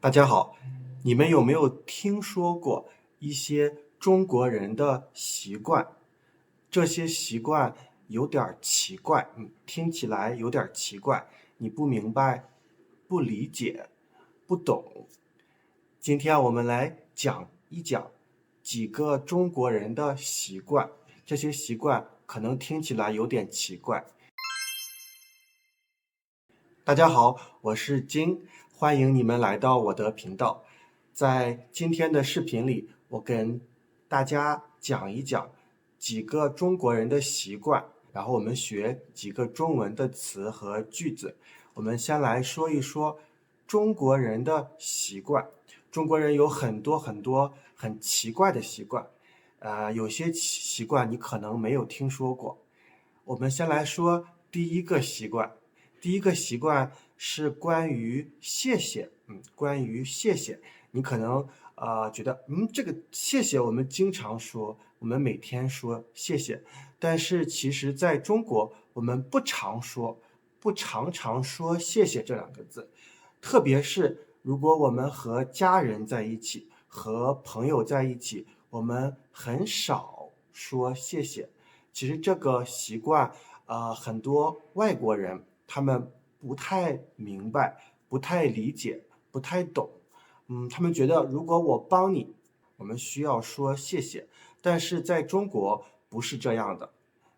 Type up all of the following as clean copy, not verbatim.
大家好，你们有没有听说过一些中国人的习惯？这些习惯有点儿奇怪，听起来有点儿奇怪，你不明白、不理解、不懂。今天我们来讲一讲几个中国人的习惯，这些习惯可能听起来有点奇怪。大家好，我是金，欢迎你们来到我的频道。在今天的视频里，我跟大家讲一讲几个中国人的习惯，然后我们学几个中文的词和句子。我们先来说一说中国人的习惯。中国人有很多很多很奇怪的习惯，有些习惯你可能没有听说过。我们先来说第一个习惯。第一个习惯是关于谢谢，关于谢谢，你可能觉得，这个谢谢我们经常说，我们每天说谢谢，但是其实在中国我们不常说，不常常说谢谢这两个字，特别是如果我们和家人在一起，和朋友在一起，我们很少说谢谢。其实这个习惯，很多外国人他们不太明白、不太理解、不太懂。他们觉得如果我帮你，我们需要说谢谢，但是在中国不是这样的。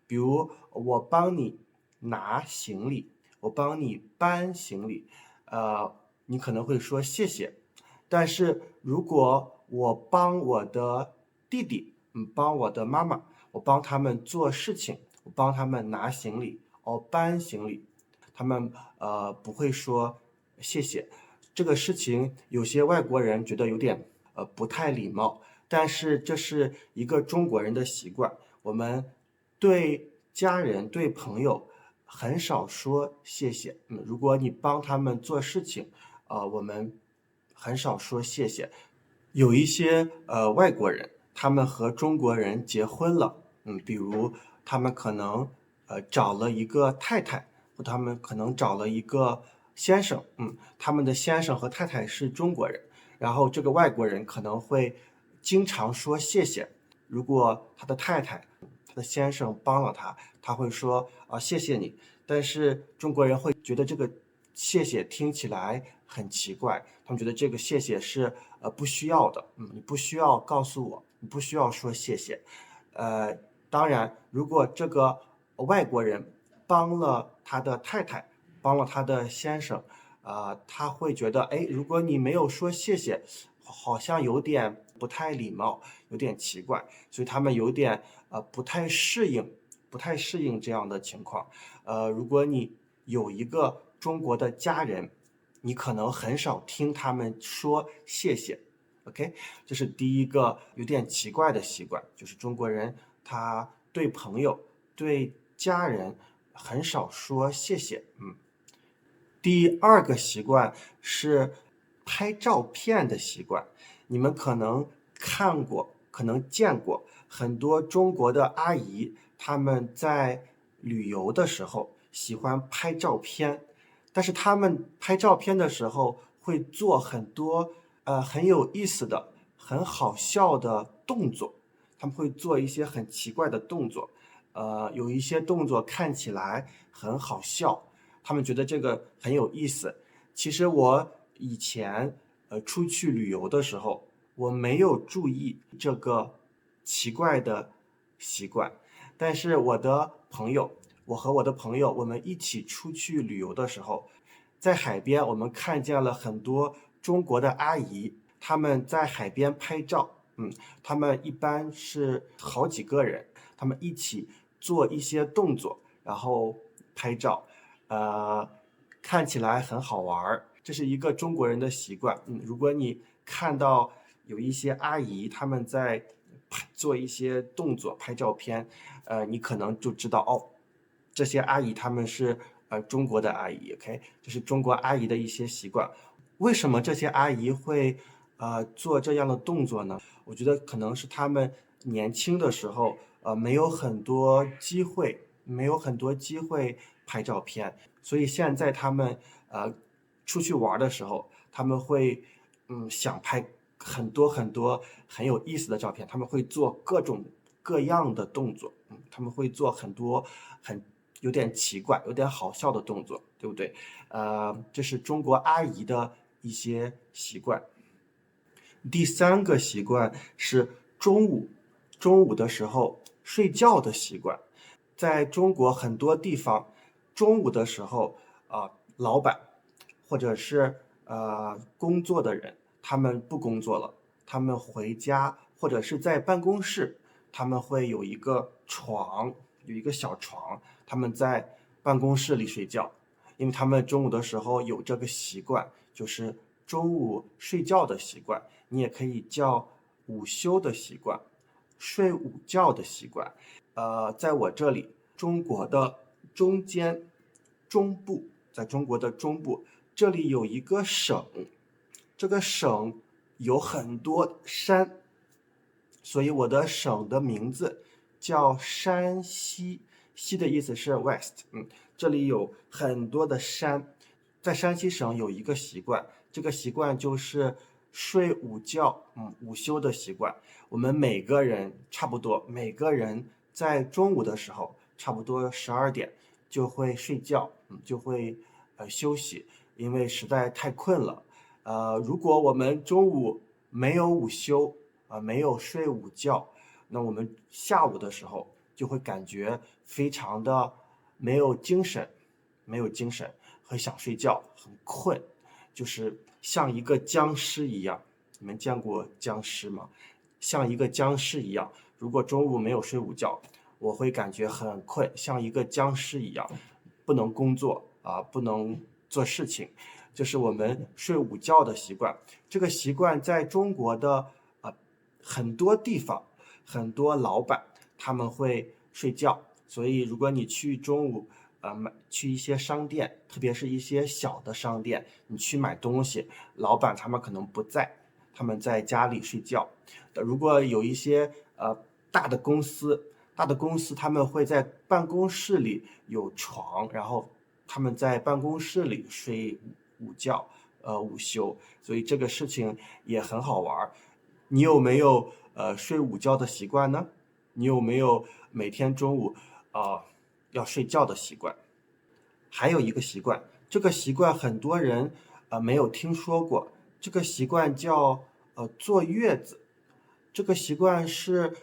比如我帮你拿行李，我帮你搬行李，你可能会说谢谢。但是如果我帮我的弟弟，帮我的妈妈，我帮他们做事情，我帮他们拿行李，搬行李，他们不会说谢谢。这个事情有些外国人觉得有点不太礼貌，但是这是一个中国人的习惯。我们对家人、对朋友很少说谢谢。如果你帮他们做事情，我们很少说谢谢。有一些外国人，他们和中国人结婚了，比如他们可能找了一个太太，或他们可能找了一个先生，他们的先生和太太是中国人，然后这个外国人可能会经常说谢谢。如果他的太太、他的先生帮了他，他会说谢谢你，但是中国人会觉得这个谢谢听起来很奇怪，他们觉得这个谢谢是不需要的，你不需要告诉我，你不需要说谢谢。呃，当然，如果这个外国人帮了他的太太，帮了他的先生，他会觉得，哎，如果你没有说谢谢，好像有点不太礼貌，有点奇怪，所以他们有点不太适应，不太适应这样的情况。如果你有一个中国的家人，你可能很少听他们说谢谢。OK，这是第一个有点奇怪的习惯，就是中国人他对朋友、对家人很少说谢谢。第二个习惯是拍照片的习惯，你们可能看过，可能见过很多中国的阿姨，她们在旅游的时候喜欢拍照片，但是她们拍照片的时候会做很多很有意思的、很好笑的动作，他们会做一些很奇怪的动作，有一些动作看起来很好笑。他们觉得这个很有意思。其实我以前出去旅游的时候，我没有注意这个奇怪的习惯，但是我和我的朋友，我们一起出去旅游的时候，在海边我们看见了很多中国的阿姨，他们在海边拍照，他们一般是好几个人，他们一起做一些动作，然后拍照。呃，看起来很好玩儿，这是一个中国人的习惯。如果你看到有一些阿姨他们在做一些动作、拍照片，你可能就知道哦，这些阿姨她们是中国的阿姨，OK，这是中国阿姨的一些习惯。为什么这些阿姨会做这样的动作呢？我觉得可能是她们年轻的时候没有很多机会，没有很多机会拍照片，所以现在他们出去玩的时候，他们会想拍很多很多很有意思的照片，他们会做各种各样的动作，他们会做很多很有点奇怪、有点好笑的动作，对不对？这是中国阿姨的一些习惯。第三个习惯是中午的时候睡觉的习惯。在中国很多地方，中午的时候老板或者是工作的人，他们不工作了，他们回家或者是在办公室，他们会有一个床，有一个小床，他们在办公室里睡觉，因为他们中午的时候有这个习惯，就是中午睡觉的习惯，你也可以叫午休的习惯，睡午觉的习惯。在我这里，中国的中间中部，在中国的中部，这里有一个省，这个省有很多山，所以我的省的名字叫山西，西的意思是 west，这里有很多的山。在山西省有一个习惯，这个习惯就是睡午觉，午休的习惯。我们每个人差不多，每个人在中午的时候，差不多12点就会睡觉，就会休息，因为实在太困了。如果我们中午没有午休，没有睡午觉，那我们下午的时候就会感觉非常的没有精神，没有精神，很想睡觉，很困，就是像一个僵尸一样。你们见过僵尸吗？像一个僵尸一样。如果中午没有睡午觉，我会感觉很困，像一个僵尸一样，不能工作不能做事情。这是我们睡午觉的习惯。这个习惯在中国的很多地方，很多老板他们会睡觉，所以如果你去中午去一些商店，特别是一些小的商店，你去买东西，老板他们可能不在，他们在家里睡觉。如果有一些大的公司，他们会在办公室里有床，然后他们在办公室里睡午觉，午休，所以这个事情也很好玩。你有没有睡午觉的习惯呢？你有没有每天中午要睡觉的习惯？还有一个习惯，这个习惯很多人没有听说过，这个习惯叫坐月子。这个习惯是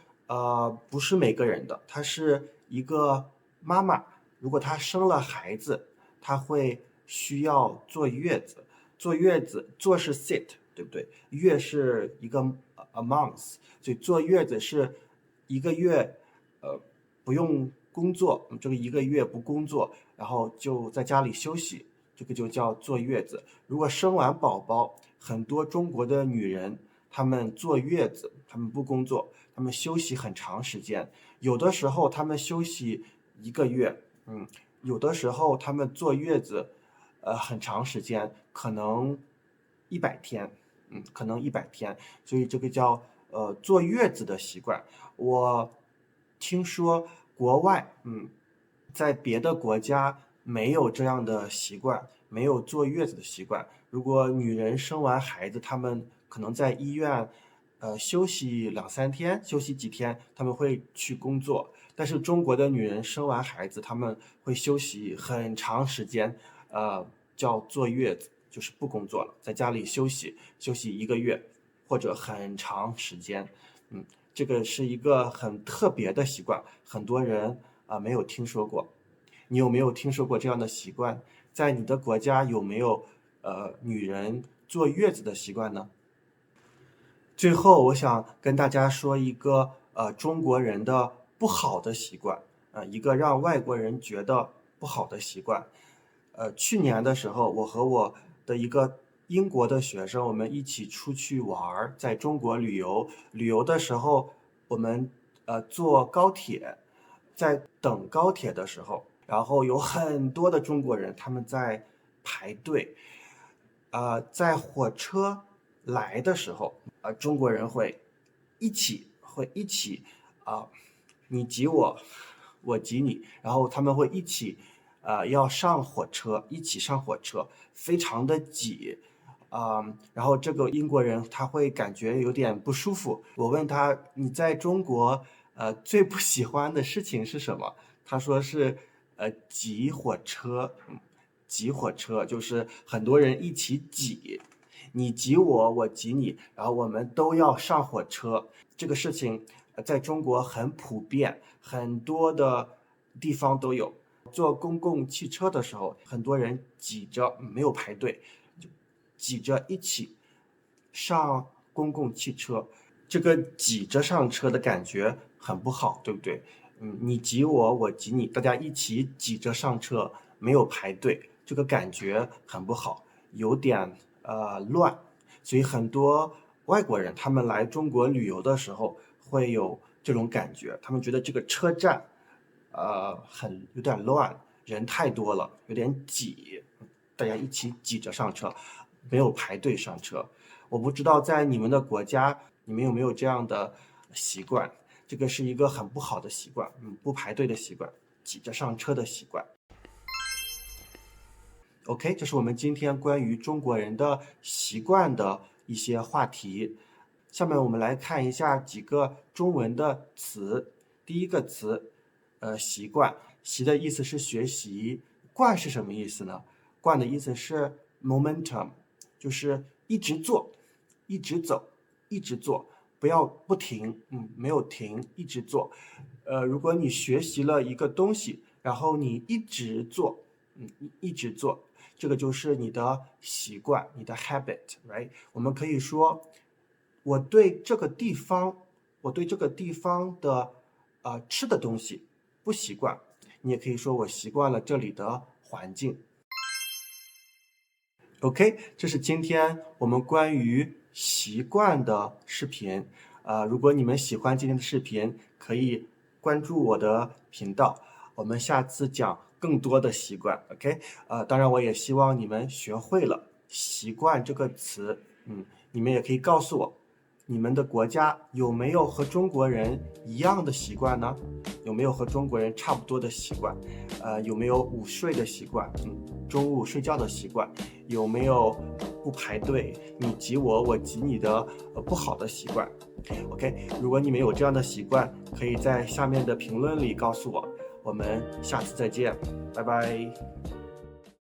不是每个人的，它是一个妈妈，如果她生了孩子，她会需要坐月子。坐月子，坐是 sit，对不对？月是一个a month，所以坐月子是一个月不用工作，这个一个月不工作，然后就在家里休息，这个就叫坐月子。如果生完宝宝，很多中国的女人她们坐月子，她们不工作，她们休息很长时间，有的时候她们休息1个月，有的时候她们坐月子很长时间，可能100天，可能100天，所以这个叫坐月子的习惯。我听说国外，在别的国家没有这样的习惯，没有坐月子的习惯。如果女人生完孩子，她们可能在医院休息2、3天，休息几天，她们会去工作。但是中国的女人生完孩子，她们会休息很长时间，叫坐月子，就是不工作了，在家里休息1个月或者很长时间。这个是一个很特别的习惯，很多人没有听说过。你有没有听说过这样的习惯？在你的国家有没有女人坐月子的习惯呢？最后，我想跟大家说一个中国人的不好的习惯，一个让外国人觉得不好的习惯。去年的时候，我和我的一个英国的学生，我们一起出去玩，在中国旅游。旅游的时候，我们坐高铁，在等高铁的时候，然后有很多的中国人他们在排队。在火车来的时候，中国人会一起你挤我，我挤你，然后他们会一起要上火车，一起上火车，非常的挤。然后这个英国人他会感觉有点不舒服。我问他你在中国最不喜欢的事情是什么？他说是挤火车。挤火车就是很多人一起挤，你挤我，我挤你，然后我们都要上火车。这个事情在中国很普遍，很多的地方都有。坐公共汽车的时候，很多人挤着没有排队，就挤着一起上公共汽车。这个挤着上车的感觉很不好，对不对？你挤我，我挤你，大家一起挤着上车，没有排队，这个感觉很不好，有点乱。所以很多外国人他们来中国旅游的时候会有这种感觉，他们觉得这个车站有点乱，人太多了，有点挤，大家一起挤着上车，没有排队上车。我不知道在你们的国家，你们有没有这样的习惯？这个是一个很不好的习惯，不排队的习惯，挤着上车的习惯。OK， 这是我们今天关于中国人的习惯的一些话题。下面我们来看一下几个中文的词。第一个词，习惯。习的意思是学习，惯是什么意思呢？惯的意思是 momentum， 就是一直做，一直走，一直做，不停，没有停，一直做。如果你学习了一个东西，然后你一直做，一直做，这个就是你的习惯，你的 habit，right？ 我们可以说，我对这个地方的吃的东西不习惯，你也可以说我习惯了这里的环境。OK， 这是今天我们关于习惯的视频。如果你们喜欢今天的视频，可以关注我的频道，我们下次讲更多的习惯。OK，当然我也希望你们学会了习惯这个词。你们也可以告诉我，你们的国家有没有和中国人一样的习惯呢？有没有和中国人差不多的习惯？有没有午睡的习惯？中午睡觉的习惯？有没有不排队，你挤我，我挤你的不好的习惯？ OK， 如果你们有这样的习惯，可以在下面的评论里告诉我。我们下次再见，拜拜。